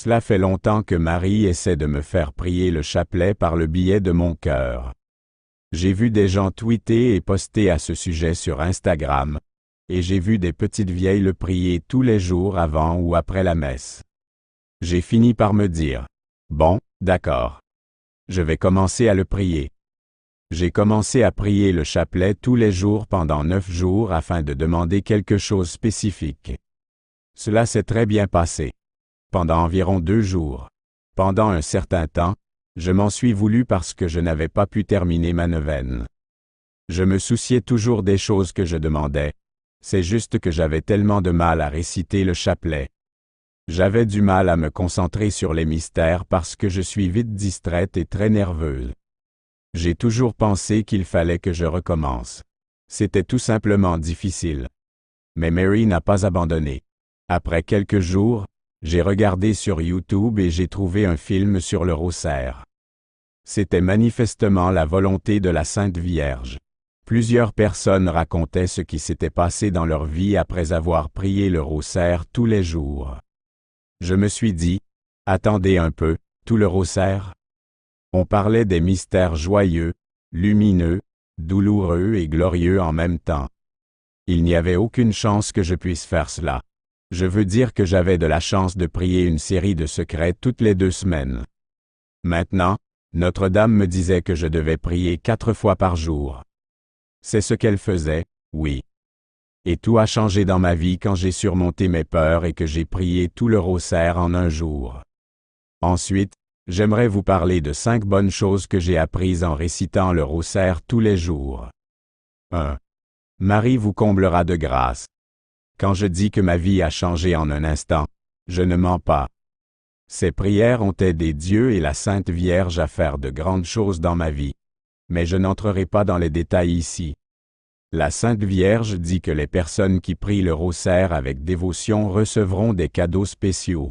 Cela fait longtemps que Marie essaie de me faire prier le chapelet par le biais de mon cœur. J'ai vu des gens tweeter et poster à ce sujet sur Instagram, et j'ai vu des petites vieilles le prier tous les jours avant ou après la messe. J'ai fini par me dire, bon, d'accord. Je vais commencer à le prier. J'ai commencé à prier le chapelet tous les jours pendant 9 jours afin de demander quelque chose spécifique. Cela s'est très bien passé. Pendant environ 2 jours. Pendant un certain temps, je m'en suis voulu parce que je n'avais pas pu terminer ma neuvaine. Je me souciais toujours des choses que je demandais. C'est juste que j'avais tellement de mal à réciter le chapelet. J'avais du mal à me concentrer sur les mystères parce que je suis vite distraite et très nerveuse. J'ai toujours pensé qu'il fallait que je recommence. C'était tout simplement difficile. Mais Mary n'a pas abandonné. Après quelques jours, j'ai regardé sur YouTube et j'ai trouvé un film sur le rosaire. C'était manifestement la volonté de la Sainte Vierge. Plusieurs personnes racontaient ce qui s'était passé dans leur vie après avoir prié le rosaire tous les jours. Je me suis dit, attendez un peu, tout le rosaire? On parlait des mystères joyeux, lumineux, douloureux et glorieux en même temps. Il n'y avait aucune chance que je puisse faire cela. Je veux dire que j'avais de la chance de prier une série de secrets toutes les 2 semaines. Maintenant, Notre-Dame me disait que je devais prier 4 fois par jour. C'est ce qu'elle faisait, oui. Et tout a changé dans ma vie quand j'ai surmonté mes peurs et que j'ai prié tout le rosaire en un jour. Ensuite, j'aimerais vous parler de 5 bonnes choses que j'ai apprises en récitant le rosaire tous les jours. 1. Marie vous comblera de grâce. Quand je dis que ma vie a changé en un instant, je ne mens pas. Ces prières ont aidé Dieu et la Sainte Vierge à faire de grandes choses dans ma vie. Mais je n'entrerai pas dans les détails ici. La Sainte Vierge dit que les personnes qui prient le rosaire avec dévotion recevront des cadeaux spéciaux.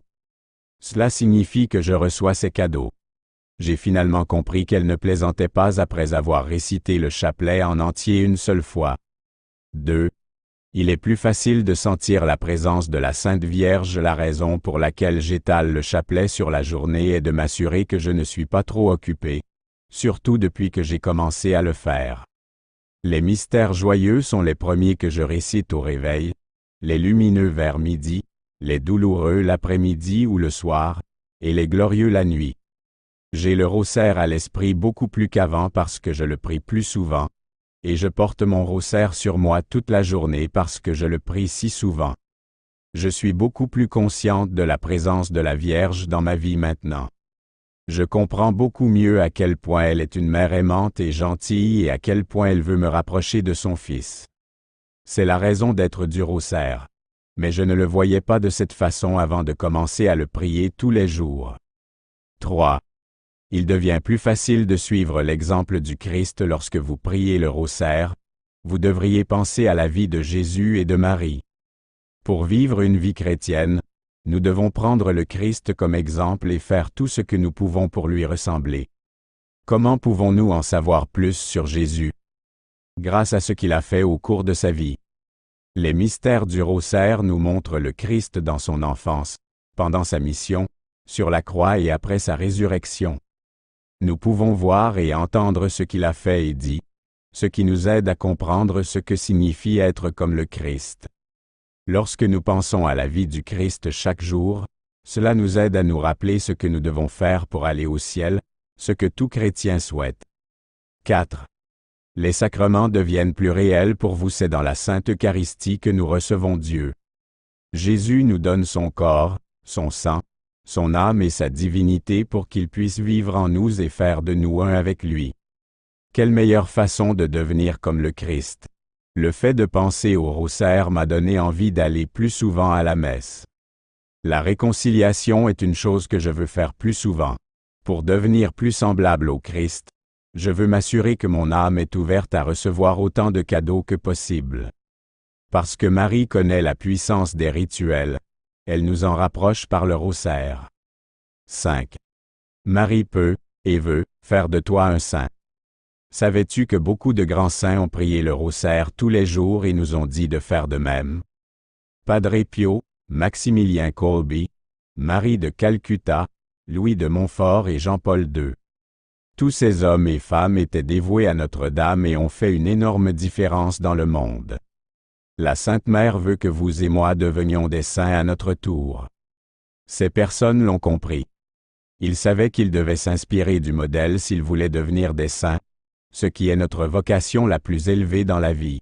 Cela signifie que je reçois ces cadeaux. J'ai finalement compris qu'elle ne plaisantait pas après avoir récité le chapelet en entier une seule fois. 2. Il est plus facile de sentir la présence de la Sainte Vierge. La raison pour laquelle j'étale le chapelet sur la journée est de m'assurer que je ne suis pas trop occupé, surtout depuis que j'ai commencé à le faire. Les mystères joyeux sont les premiers que je récite au réveil, les lumineux vers midi, les douloureux l'après-midi ou le soir, et les glorieux la nuit. J'ai le rosaire à l'esprit beaucoup plus qu'avant parce que je le prie plus souvent, et je porte mon rosaire sur moi toute la journée parce que je le prie si souvent. Je suis beaucoup plus consciente de la présence de la Vierge dans ma vie maintenant. Je comprends beaucoup mieux à quel point elle est une mère aimante et gentille et à quel point elle veut me rapprocher de son Fils. C'est la raison d'être du rosaire. Mais je ne le voyais pas de cette façon avant de commencer à le prier tous les jours. 3. Il devient plus facile de suivre l'exemple du Christ lorsque vous priez le rosaire. Vous devriez penser à la vie de Jésus et de Marie. Pour vivre une vie chrétienne, nous devons prendre le Christ comme exemple et faire tout ce que nous pouvons pour lui ressembler. Comment pouvons-nous en savoir plus sur Jésus? Grâce à ce qu'il a fait au cours de sa vie. Les mystères du rosaire nous montrent le Christ dans son enfance, pendant sa mission, sur la croix et après sa résurrection. Nous pouvons voir et entendre ce qu'il a fait et dit, ce qui nous aide à comprendre ce que signifie être comme le Christ. Lorsque nous pensons à la vie du Christ chaque jour, cela nous aide à nous rappeler ce que nous devons faire pour aller au ciel, ce que tout chrétien souhaite. 4. Les sacrements deviennent plus réels pour vous. C'est dans la Sainte Eucharistie que nous recevons Dieu. Jésus nous donne son corps, son sang, son âme et sa divinité pour qu'il puisse vivre en nous et faire de nous un avec lui. Quelle meilleure façon de devenir comme le Christ? Le fait de penser au rosaire m'a donné envie d'aller plus souvent à la messe. La réconciliation est une chose que je veux faire plus souvent. Pour devenir plus semblable au Christ, je veux m'assurer que mon âme est ouverte à recevoir autant de cadeaux que possible. Parce que Marie connaît la puissance des rituels, elle nous en rapproche par le rosaire. 5. Marie peut, et veut, faire de toi un saint. Savais-tu que beaucoup de grands saints ont prié le rosaire tous les jours et nous ont dit de faire de même? Padre Pio, Maximilien Kolbe, Marie de Calcutta, Louis de Montfort et Jean-Paul II. Tous ces hommes et femmes étaient dévoués à Notre-Dame et ont fait une énorme différence dans le monde. La Sainte Mère veut que vous et moi devenions des saints à notre tour. Ces personnes l'ont compris. Ils savaient qu'ils devaient s'inspirer du modèle s'ils voulaient devenir des saints, ce qui est notre vocation la plus élevée dans la vie.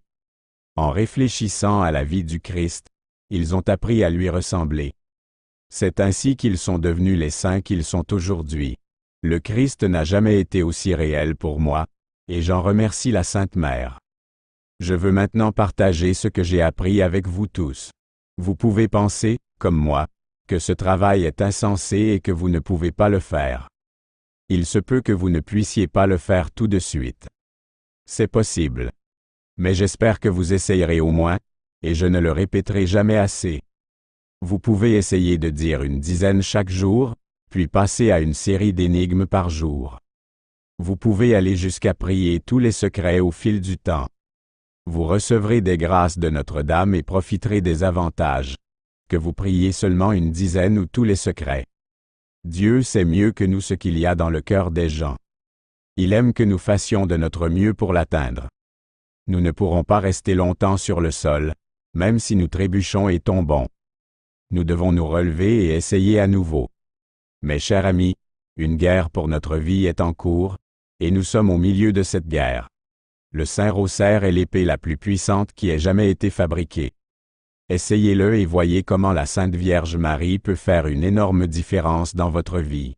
En réfléchissant à la vie du Christ, ils ont appris à lui ressembler. C'est ainsi qu'ils sont devenus les saints qu'ils sont aujourd'hui. Le Christ n'a jamais été aussi réel pour moi, et j'en remercie la Sainte Mère. Je veux maintenant partager ce que j'ai appris avec vous tous. Vous pouvez penser, comme moi, que ce travail est insensé et que vous ne pouvez pas le faire. Il se peut que vous ne puissiez pas le faire tout de suite. C'est possible. Mais j'espère que vous essayerez au moins, et je ne le répéterai jamais assez. Vous pouvez essayer de dire une dizaine chaque jour, puis passer à une série d'énigmes par jour. Vous pouvez aller jusqu'à prier tous les secrets au fil du temps. Vous recevrez des grâces de Notre-Dame et profiterez des avantages. Que vous priez seulement une dizaine ou tous les secrets. Dieu sait mieux que nous ce qu'il y a dans le cœur des gens. Il aime que nous fassions de notre mieux pour l'atteindre. Nous ne pourrons pas rester longtemps sur le sol, même si nous trébuchons et tombons. Nous devons nous relever et essayer à nouveau. Mes chers amis, une guerre pour notre vie est en cours, et nous sommes au milieu de cette guerre. Le Saint Rosaire est l'épée la plus puissante qui ait jamais été fabriquée. Essayez-le et voyez comment la Sainte Vierge Marie peut faire une énorme différence dans votre vie.